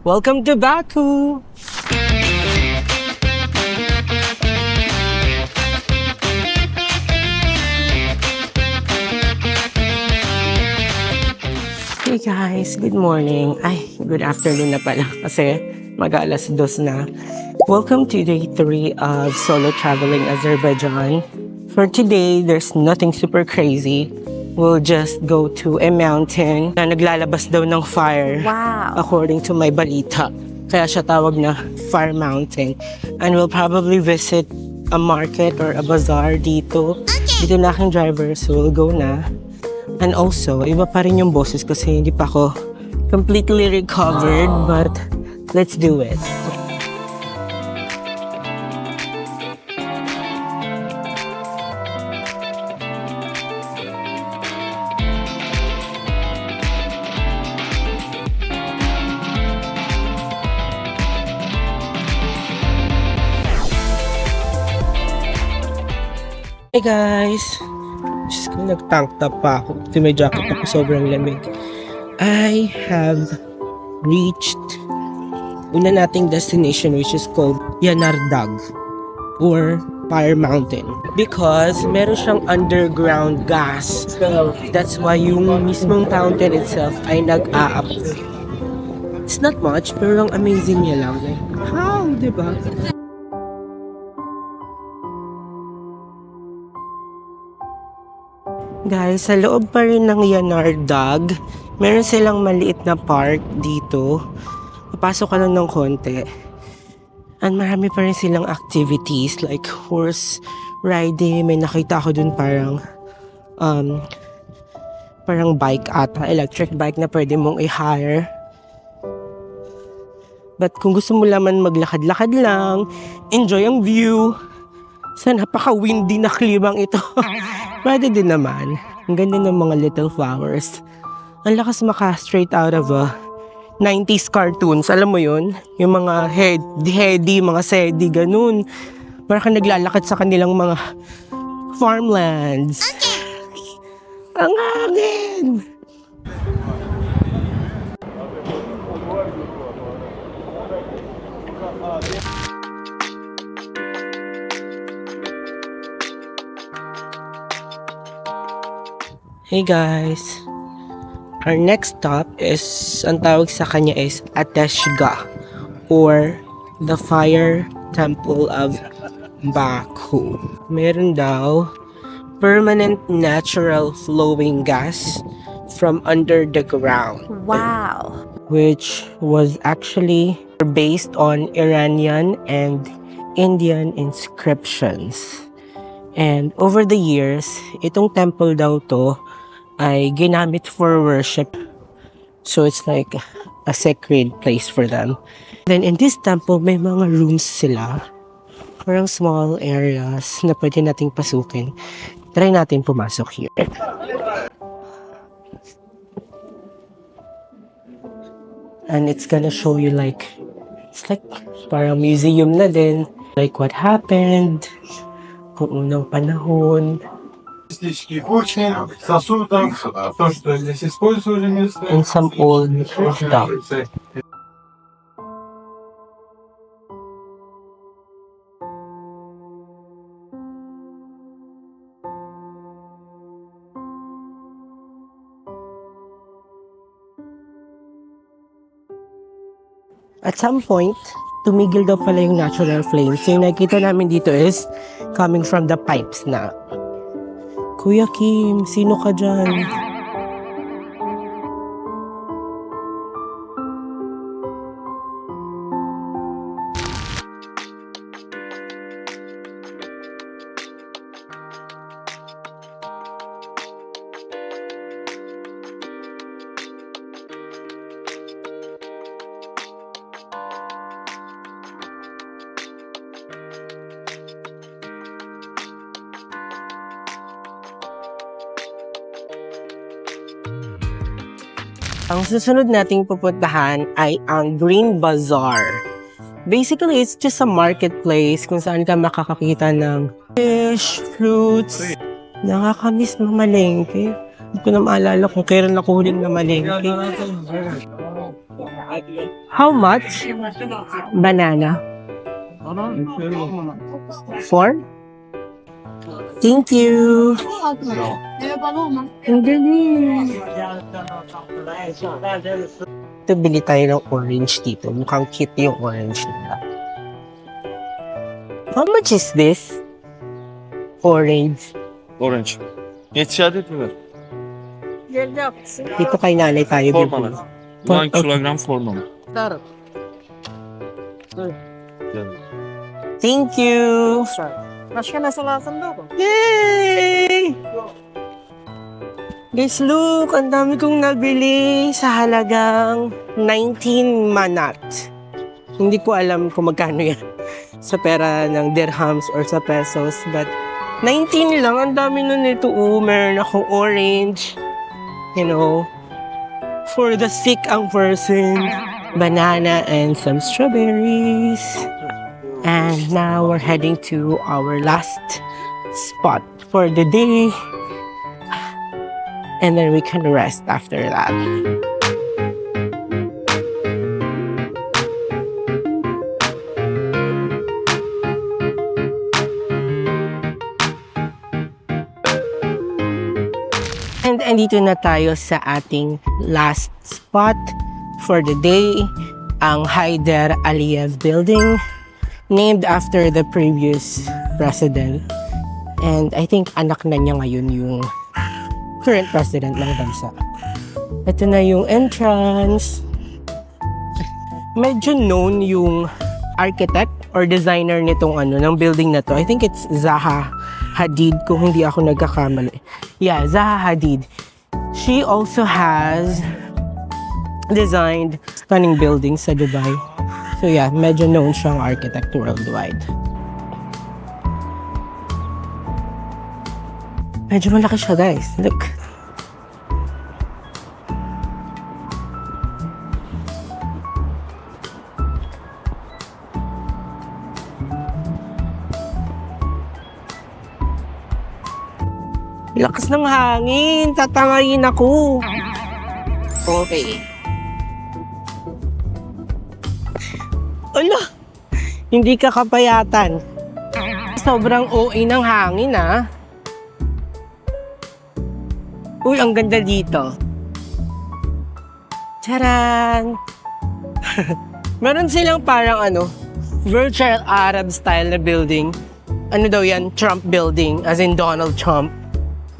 Welcome to Baku! Hey guys, good morning. Ay, good afternoon na pala kasi mag-alas 2 na. Welcome to day 3 of solo traveling Azerbaijan. For today, there's nothing super crazy. We'll just go to a mountain na naglalabas daw ng fire. Wow. According to my balita. Kaya siya tawag na Fire Mountain. And we'll probably visit a market or a bazaar dito. Dito na aking driver, so we'll go na. And also, iba pa rin yung boses kasi hindi pa ako completely recovered, but let's do it. Hey guys! Just nag-tank top pa ako. Kasi may jacket ako, sobrang lamig. I have reached una nating destination which is called Yanardag or Fire Mountain. Because meron siyang underground gas. So that's why yung mismong mountain itself ay nag-a-up. It's not much, pero ang amazing niya lang. Like, how? Diba? Guys, sa loob pa rin ng Yanardag, meron silang maliit na park dito. Papasok ka lang ng konti. And marami pa rin silang activities like horse riding. May nakita ako dun parang bike ata, electric bike na pwede mong i-hire. But kung gusto mo naman maglakad-lakad lang, enjoy ang view. Sa napaka-windy na klimang ito. Pwede din naman. Ang ganda ng mga little flowers. Ang lakas straight out of 90s cartoons. Alam mo yun? Yung mga heady, mga sedi, ganun. Parang ka naglalakad sa kanilang mga farmlands. Okay. Ang hangin! Hey guys! Our next stop is, ang tawag sa kanya is Ateshga or the Fire Temple of Baku. Meron daw permanent natural flowing gas from under the ground. Wow. Which was actually based on Iranian and Indian inscriptions. And over the years, itong temple daw to ay ginamit for worship. So it's like a sacred place for them. Then in this temple, may mga rooms sila. Parang small areas na pwede nating pasukin. Try natin pumasok here. And it's gonna show you like, it's like parang museum na din. Like what happened, kung unang panahon. Очень сосудов, то, что здесь использовали местные. And some old stuff. At some point, tumigil daw pala yung natural flames. So yung nakikita namin dito is coming from the pipes na. Kuya Kim, sino ka dyan? Ang susunod nating pupuntahan ay ang Green Bazaar. Basically, it's just a marketplace kung saan ka makakakita ng fish, fruits. Nakakamiss mamalengke. Hindi ko na maalala kung kailan ako huling namalengke. How much? Banana. 4? Thank you. Ang galing. Ito, bili tayo ng orange dito. Mukhang cute yung orange nila. How much is this? Orange. Orange. 7 adet mi var? Dito kay nanay tayo Forma bibili. var. 1 kilogram forma var. Thank you. Yay! Guys, look, ang dami kong nabili sa halagang 19 manat. Hindi ko alam kung magkano yan sa pera ng dirhams or sa pesos, but 19 lang, ang dami nun nito. Meron akong orange, you know, for the sick ang person, banana and some strawberries. And now we're heading to our last spot for the day. And then we can rest after that. And andito na tayo sa ating last spot for the day, ang Haider Aliyev Building, named after the previous president. And I think anak na niya ngayon yung current president ng bansa. Ito na yung entrance. Medyo known yung architect or designer nitong ng building na to. I think it's Zaha Hadid, kung hindi ako nagkakamali. Yeah, Zaha Hadid. She also has designed stunning buildings sa Dubai. So yeah, medyo known siyang architect worldwide. Medyo malaki siya, guys. Look. Lakas ng hangin. Tatangayin ako. Okay. Ala! Hindi ka kapayatan. Sobrang OA ng hangin, ah. Uy, ang ganda dito. Charan! Meron silang parang virtual Arab style na building. Ano daw yan? Trump building. As in Donald Trump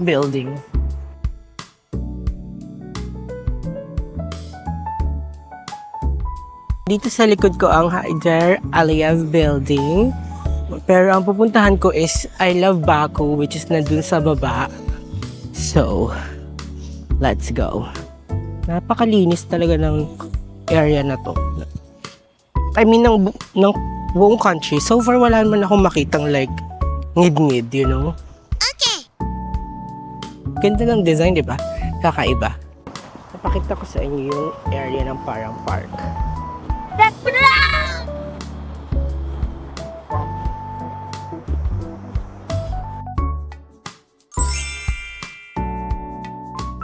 building. Dito sa likod ko ang Haider Aliyev Building. Pero ang pupuntahan ko is I Love Baku, which is nandun sa baba. So, let's go. Napakalinis talaga ng area na to. I mean, ng buong country. So far, wala naman akong makitang like ngid-ngid, you know? Okay. Ganda ng design, di ba? Kakaiba. Napakita ko sa inyo yung area ng parang park.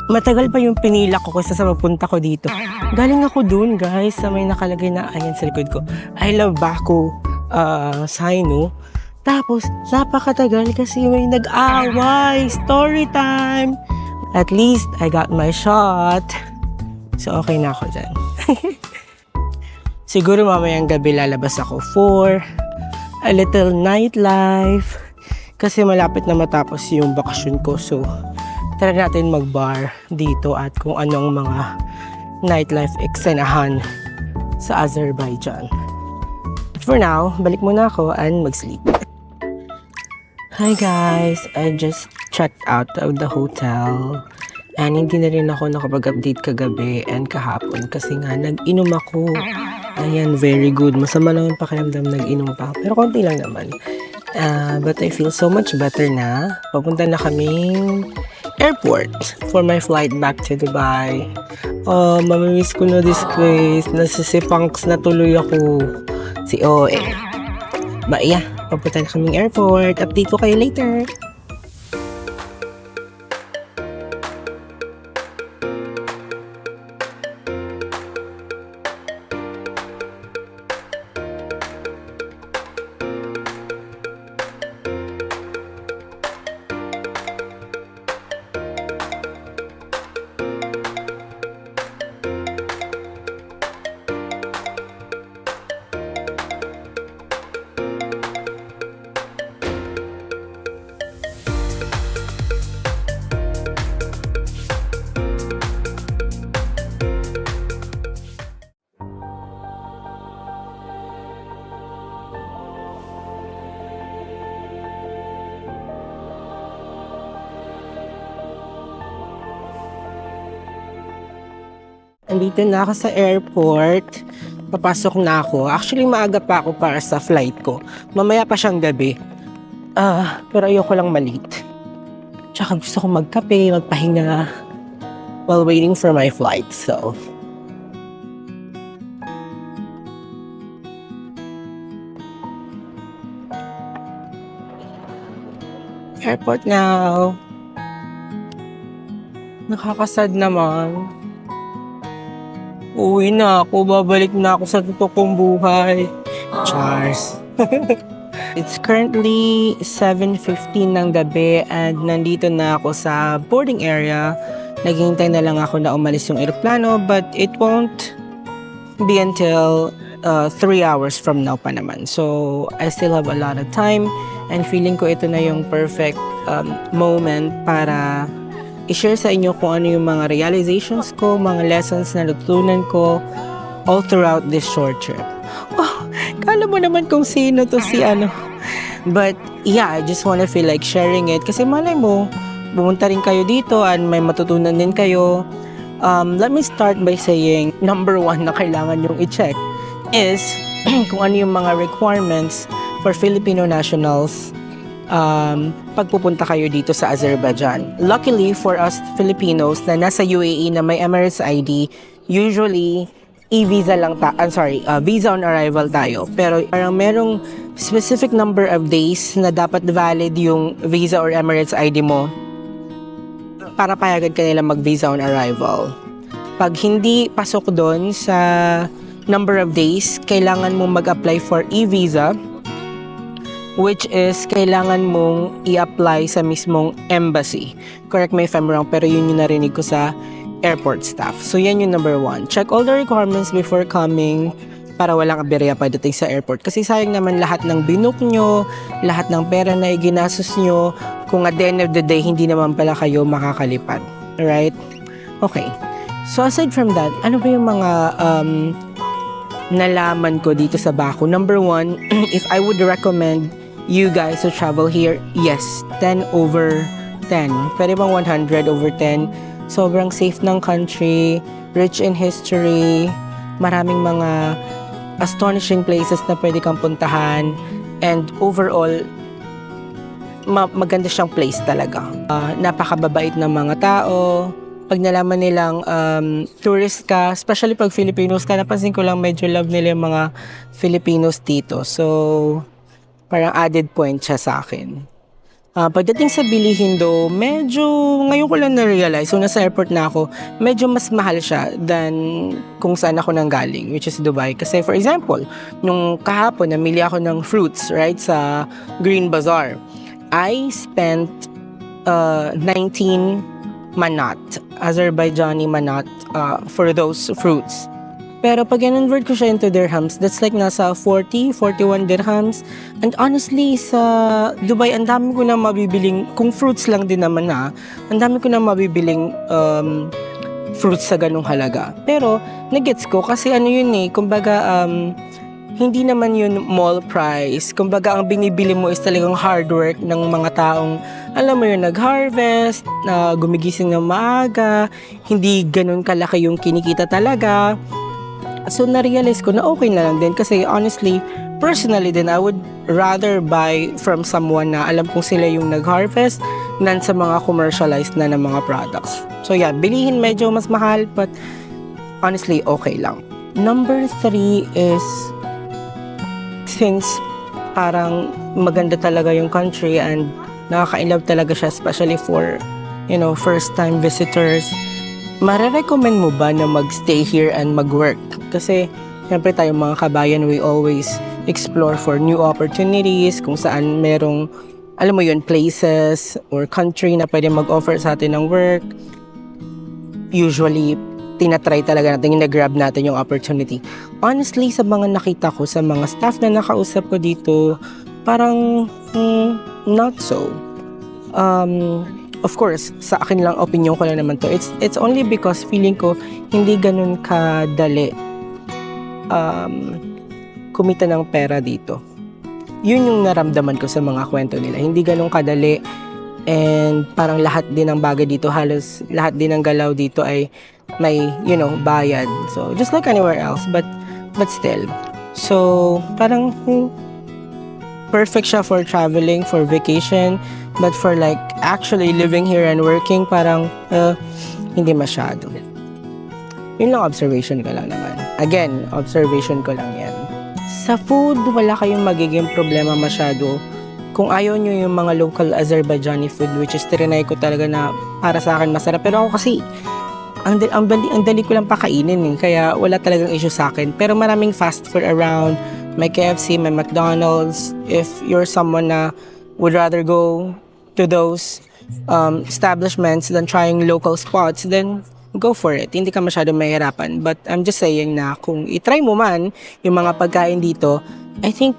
Matagal pa yung pinila ko kaysa sa mapunta ko dito. Galing ako dun, guys, sa may nakalagay na, ayan sa likod ko, I Love Baku sign, no? Tapos, napakatagal kasi may nag-away. Story time! At least, I got my shot. So, okay na ako dyan. Siguro mamayang gabi lalabas ako for a little nightlife. Kasi malapit na matapos yung bakasyon ko. So, tara natin mag-bar dito at kung anong mga nightlife eksenahan sa Azerbaijan. But for now, balik muna ako and mag-sleep. Hi guys! I just checked out of the hotel. And hindi na rin ako nakapag-update kagabi and kahapon kasi nga nag-inom ako. Ayan, very good. Masama lang yung pakiramdam nag-inom pa. Pero konti lang naman. But I feel so much better na. Papunta na kaming airport for my flight back to Dubai. Oh, mamimiss ko na this place. Nasisipangs na tuloy ako. Si Oe. But yeah, papunta na kaming airport. Update ko kayo later. Andito na ako sa airport. Papasok na ako. Actually, maaga pa ako para sa flight ko. Mamaya pa siyang gabi. Pero ayoko lang malate. Tsaka gusto ko magkape, magpahinga while waiting for my flight. So, airport now. Nakakasad naman. Uwi na ako. Babalik na ako sa totoong buhay. Chars. It's currently 7:15 ng gabi and nandito na ako sa boarding area. Naghihintay na lang ako na umalis yung eroplano but it won't be until 3 hours from now pa naman. So, I still have a lot of time and feeling ko ito na yung perfect moment para i-share sa inyo kung ano yung mga realizations ko, mga lessons na natutunan ko all throughout this short trip. Oh, kala mo naman kung sino to si ano. But yeah, I just wanna feel like sharing it kasi malay mo, bumunta rin kayo dito and may matutunan din kayo. Let me start by saying, number 1 na kailangan yung i-check is kung ano yung mga requirements for Filipino nationals pagpupunta kayo dito sa Azerbaijan. Luckily for us Filipinos na nasa UAE na may Emirates ID, usually visa on arrival tayo. Pero parang merong specific number of days na dapat valid yung visa or Emirates ID mo para payagan ka nila mag-visa on arrival. Pag hindi pasok doon sa number of days, kailangan mo mag-apply for e-visa, which is kailangan mong i-apply sa mismong embassy. Correct me if I'm wrong, pero yun yung narinig ko sa airport staff. So yan yung number 1. Check all the requirements before coming para walang aberya pagdating sa airport. Kasi sayang naman lahat ng binook nyo, lahat ng pera na iginastos nyo, kung at the end of the day, hindi naman pala kayo makakalipad. Alright? Okay. So aside from that, ano ba yung mga nalaman ko dito sa Baku? Number 1, if I would recommend you guys to travel here, yes, 10 over 10. Pwede bang 100 over 10? Sobrang safe ng country, rich in history, maraming mga astonishing places na pwede kang puntahan, and overall, maganda siyang place talaga. Napakababait ng mga tao. Pag nalaman nilang tourist ka, especially pag Filipinos ka, napansin ko lang medyo love nila yung mga Filipinos dito. So, parang added point siya sa akin. Pagdating sa bilihin do, medyo ngayon ko lang na-realize, so nasa airport na ako, medyo mas mahal siya than kung saan ako nanggaling, which is Dubai. Kasi for example, nung kahapon, namili ako ng fruits, right, sa Green Bazaar. I spent 19 manat, Azerbaijani manat, for those fruits. Pero pag in-convert ko siya into dirhams, that's like nasa 40, 41 dirhams. And honestly, sa Dubai, ang dami ko na mabibiling, kung fruits lang din naman ang dami ko na mabibiling fruits sa ganung halaga. Pero, nagets ko kasi ano yun kumbaga, hindi naman yun mall price. Kumbaga, ang binibili mo is talagang hard work ng mga taong, alam mo yun, nag-harvest, gumigising ng maaga, hindi ganun kalaki yung kinikita talaga. So, na-realize ko na okay na lang din kasi honestly, personally din, I would rather buy from someone na alam kong sila yung nag-harvest than sa mga commercialized na ng mga products. So, yeah, bilihin medyo mas mahal but honestly, okay lang. Number 3 is since parang maganda talaga yung country and nakaka-inlove talaga siya especially for, first-time visitors. Marerecommend mo ba na magstay here and mag-work? Kasi, siyempre tayong mga kabayan, we always explore for new opportunities, kung saan merong, alam mo yun, places or country na pwede mag-offer sa atin ng work. Usually, tinatry talaga natin, gina-grab natin yung opportunity. Honestly, sa mga nakita ko, sa mga staff na nakausap ko dito, parang not so. Of course, sa akin lang, opinion ko lang naman to. It's only because feeling ko hindi ganun kadali kumita ng pera dito. Yun yung naramdaman ko sa mga kwento nila. Hindi ganun kadali and parang lahat din ng bagay dito, halos lahat din ng galaw dito ay may, bayad. So, just like anywhere else, but still. So, parang perfect siya for traveling, for vacation, but for like actually living here and working, parang hindi masyado. Yun lang, observation ko lang naman. Again, observation ko lang yan. Sa food, wala kayong magiging problema masyado. Kung ayaw nyo yung mga local Azerbaijani food, which is trinay ko talaga na para sa akin masarap. Pero ako kasi, ang dali ko lang pakainin kaya wala talagang issue sa akin. Pero maraming fast food around, may KFC, may McDonald's. If you're someone na would rather go to those establishments than trying local spots, then go for it. Hindi ka masyadong mahirapan. But I'm just saying na kung itry mo man yung mga pagkain dito, I think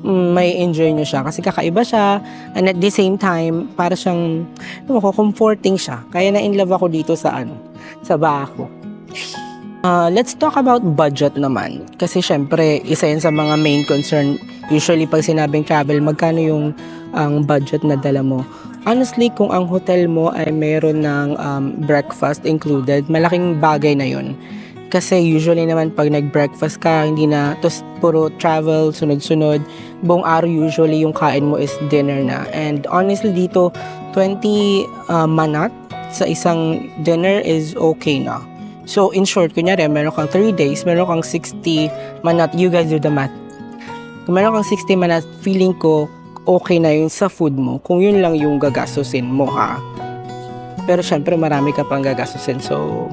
may enjoy nyo siya kasi kakaiba siya, and at the same time para siyang comforting siya. Kaya na in love ako dito sa Baco. Let's talk about budget naman, kasi syempre isa yan sa mga main concern usually pag sinabing travel. Magkano yung ang budget na dala mo? Honestly, kung ang hotel mo ay meron ng breakfast included, malaking bagay na yun. Kasi usually naman pag nag-breakfast ka, hindi na, tos puro travel, sunod-sunod, buong araw usually yung kain mo is dinner na. And honestly dito, 20 manat sa isang dinner is okay na. So in short, kunyari, meron kang 3 days, meron kang 60 manat, you guys do the math. Kung meron kang 60 manat, feeling ko, okay na yun sa food mo kung yun lang yung gagastusin mo, ha. Pero syempre marami ka pang gagastusin, so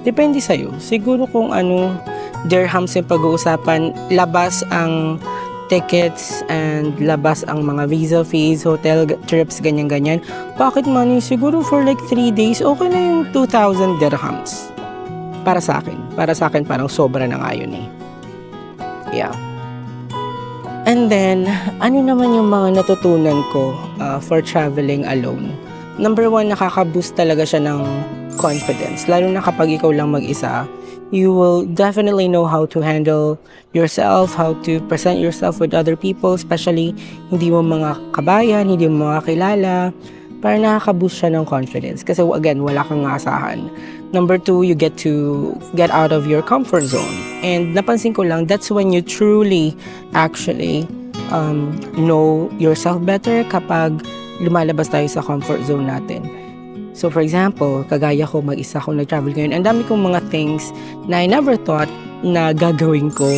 depende sa'yo. Siguro kung dirhams yung pag-uusapan, labas ang tickets and labas ang mga visa fees, hotel trips, ganyan-ganyan. Pocket money, siguro for like 3 days, okay na yung 2,000 dirhams. Para sa akin parang sobra na nga yun eh. Yeah. And then, ano naman yung mga natutunan ko for traveling alone? Number 1, nakaka-boost talaga siya ng confidence. Lalo na kapag ikaw lang mag-isa, you will definitely know how to handle yourself, how to present yourself with other people, especially hindi mo mga kabayan, hindi mo mga kilala. Para nakaka-boost siya ng confidence. Kasi again, wala kang asahan. Number 2, you get to get out of your comfort zone. And napansin ko lang, that's when you truly actually know yourself better kapag lumalabas tayo sa comfort zone natin. So for example, kagaya ko, mag-isa ako nag-travel ngayon. Ang dami kong mga things na I never thought na gagawin ko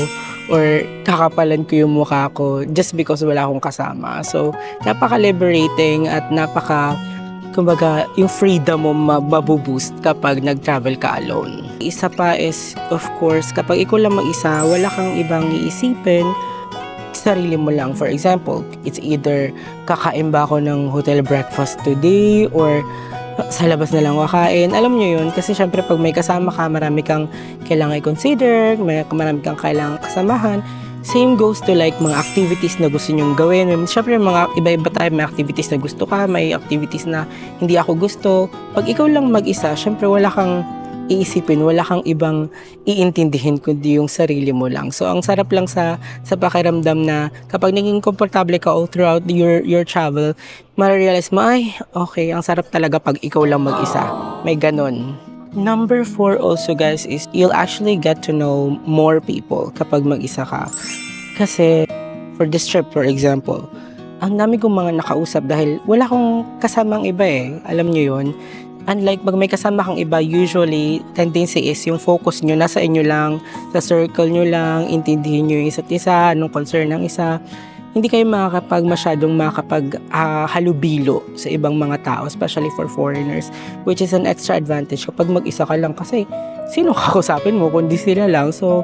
or kakapalan ko yung mukha ko just because wala akong kasama. So napaka-liberating at kumbaga, yung freedom mo mabuboost kapag nag-travel ka alone. Isa pa is, of course, kapag ikaw lang mag-isa, wala kang ibang iisipin, sarili mo lang. For example, it's either kakain ba ako ng hotel breakfast today or sa labas na lang kakain. Alam nyo yun, kasi syempre pag may kasama ka, marami kang kailangan i-consider, marami kang kailangan kasamahan. Same goes to like mga activities na gusto nyong gawin. Syempre mga iba-iba tayo, may activities na gusto ka, may activities na hindi ako gusto. Pag ikaw lang mag-isa, syempre wala kang iisipin, wala kang ibang iintindihin kundi yung sarili mo lang. So ang sarap lang sa pakiramdam na kapag naging komportable ka all throughout your travel, ma-realize mo, ay, okay, ang sarap talaga pag ikaw lang mag-isa. May ganon. Number 4 also guys is you'll actually get to know more people kapag mag-isa ka. Kasi for this trip for example, ang dami kong mga nakausap dahil wala akong kasamang iba eh. Alam nyo yun? Unlike pag may kasama kang iba, usually tendency is yung focus nyo nasa inyo lang, sa circle nyo lang, intindihin nyo yung isa't isa, anong concern ng isa. Hindi kayo masyadong halubilo sa ibang mga tao, especially for foreigners, which is an extra advantage kapag mag-isa ka lang kasi sino kakusapin mo kundi sila lang. So,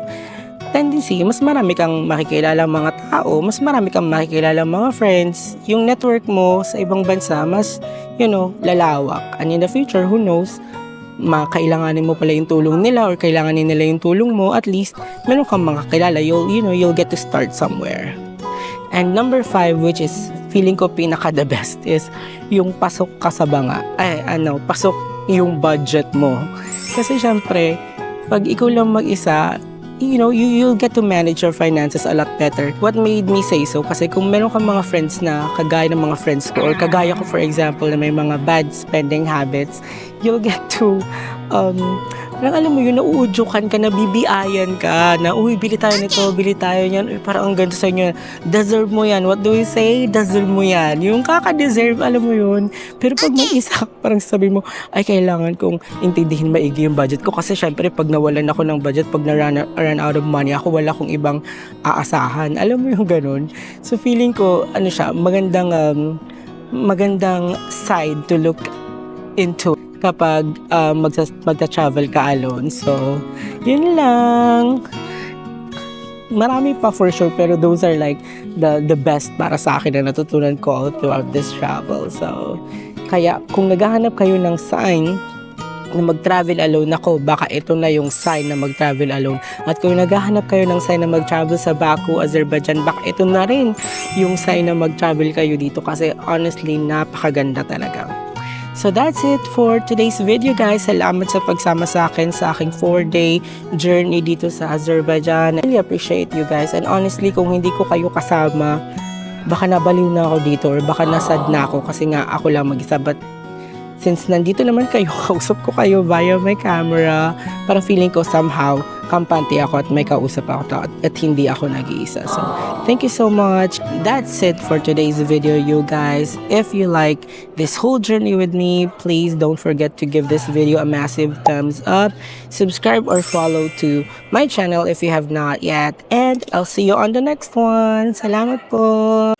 tendency, mas marami kang makikilala mga tao, mas marami kang makikilala mga friends, yung network mo sa ibang bansa, mas, lalawak. And in the future, who knows, makailanganin mo pala yung tulong nila or kailanganin nila yung tulong mo, at least, meron kang makakilala, you'll get to start somewhere. And number 5, which is feeling ko pinaka the best, is yung pasok ka sa banga. Pasok yung budget mo. Kasi syempre, pag ikaw lang mag-isa, you'll get to manage your finances a lot better. What made me say so? Kasi kung meron kang mga friends na kagaya ng mga friends ko, or kagaya ko for example na may mga bad spending habits, you'll get to, parang alam mo yun, nauudyokan ka, nabibiayan ka, na, uy, bili tayo nito, bili tayo niyan, uy, parang ang ganda sa inyo, deserve mo yan, what do we say? Deserve mo yan, yung kaka-deserve, alam mo yun. Pero pag may isa, parang sabi mo, ay, kailangan kong intindihin maigi yung budget ko, kasi syempre, pag nawalan ako ng budget, pag run out of money, ako wala kong ibang aasahan, alam mo yung ganun. So, feeling ko, ano siya, magandang side to look into kapag magta-travel ka alone. So, yun lang. Marami pa for sure, pero those are like the best para sa akin na natutunan ko all throughout this travel. So, kaya kung naghahanap kayo ng sign na mag-travel alone, ako, baka ito na yung sign na mag-travel alone. At kung naghahanap kayo ng sign na mag-travel sa Baku, Azerbaijan, baka ito na rin yung sign na mag-travel kayo dito, kasi honestly, napakaganda talaga. So that's it for today's video, guys. Salamat sa pagsama sa akin sa aking 4-day journey dito sa Azerbaijan. I really appreciate you guys. And honestly, kung hindi ko kayo kasama, baka nabaliw na ako dito or baka nasad na ako kasi nga ako lang mag-isa. But since nandito naman kayo, kausap ko kayo via my camera, parang feeling ko somehow kampante ako at may kausap ako at hindi ako nag-iisa. So, thank you so much. That's it for today's video, you guys. If you like this whole journey with me, please don't forget to give this video a massive thumbs up. Subscribe or follow to my channel if you have not yet. And I'll see you on the next one. Salamat po!